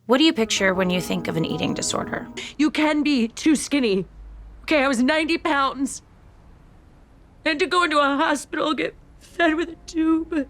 What do you picture when you think of an eating disorder? You can be too skinny. Okay, I was 90 pounds. And to go into a hospital, get fed with a tube.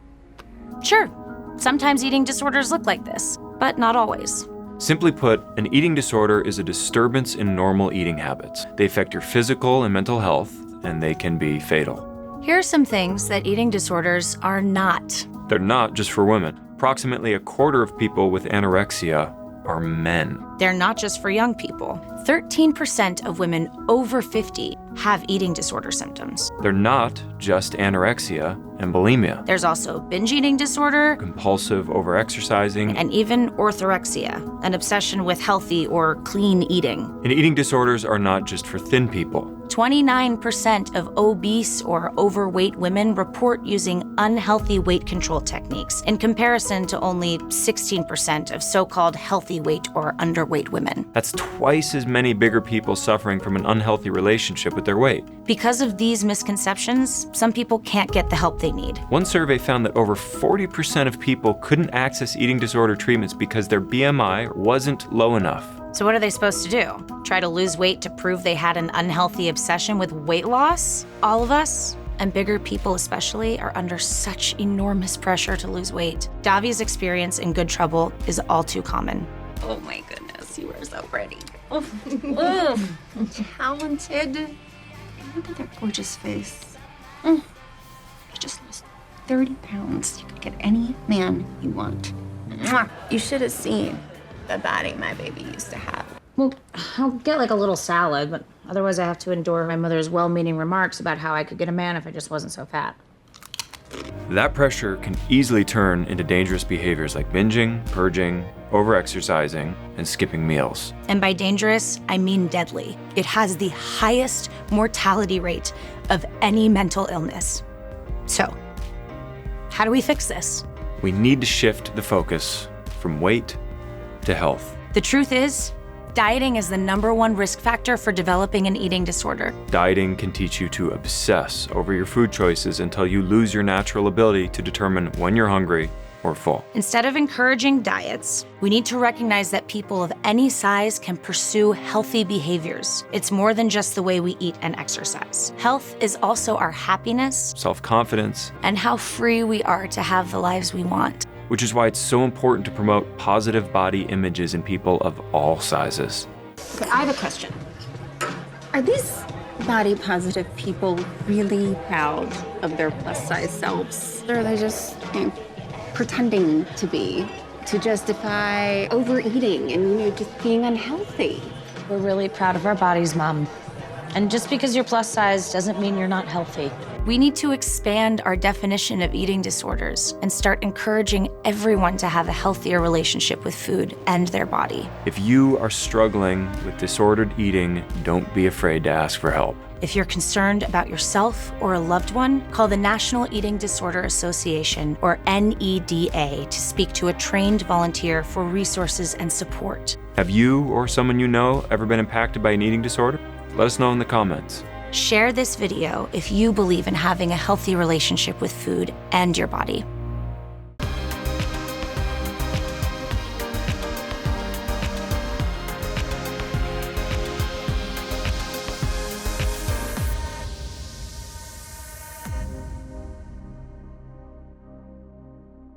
Sure, sometimes eating disorders look like this, but not always. Simply put, an eating disorder is a disturbance in normal eating habits. They affect your physical and mental health, and they can be fatal. Here are some things that eating disorders are not. They're not just for women. Approximately a quarter of people with anorexia are men. They're not just for young people. 13% of women over 50 have eating disorder symptoms. They're not just anorexia and bulimia. There's also binge eating disorder, Compulsive overexercising. and even orthorexia, an obsession with healthy or clean eating. And eating disorders are not just for thin people. 29% of obese or overweight women report using unhealthy weight control techniques, in comparison to only 16% of so-called healthy weight or underweight women. That's twice as many bigger people suffering from an unhealthy relationship with their weight. Because of these misconceptions, some people can't get the help they need. One survey found that over 40% of people couldn't access eating disorder treatments because their BMI wasn't low enough. So what are they supposed to do? Try to lose weight to prove they had an unhealthy obsession with weight loss? All of us, and bigger people especially, are under such enormous pressure to lose weight. Davi's experience in Good Trouble is all too common. Oh my goodness, you are so pretty. Oh, talented. Look at that gorgeous face. You just lost 30 pounds. You could get any man you want. Mwah. You should have seen the body my baby used to have. Well, I'll get like a little salad, but otherwise I have to endure my mother's well-meaning remarks about how I could get a man if I just wasn't so fat. That pressure can easily turn into dangerous behaviors like binging, purging, overexercising, and skipping meals. And by dangerous, I mean deadly. It has the highest mortality rate of any mental illness. So, how do we fix this? We need to shift the focus from weight to health. The truth is, dieting is the #1 risk factor for developing an eating disorder. Dieting can teach you to obsess over your food choices until you lose your natural ability to determine when you're hungry or full. Instead of encouraging diets, we need to recognize that people of any size can pursue healthy behaviors. It's more than just the way we eat and exercise. Health is also our happiness Self-confidence, and how free we are to have the lives we want. which is why it's so important to promote positive body images in people of all sizes. Okay, I have a question. Are these body positive people really proud of their plus size selves? Or are they just pretending to be, to justify overeating and just being unhealthy? We're really proud of our bodies, Mom. And just because you're plus size doesn't mean you're not healthy. We need to expand our definition of eating disorders and start encouraging everyone to have a healthier relationship with food and their body. If you are struggling with disordered eating, don't be afraid to ask for help. If you're concerned about yourself or a loved one, call the National Eating Disorder Association, or NEDA, to speak to a trained volunteer for resources and support. Have you or someone you know ever been impacted by an eating disorder? Let us know in the comments. Share this video if you believe in having a healthy relationship with food and your body.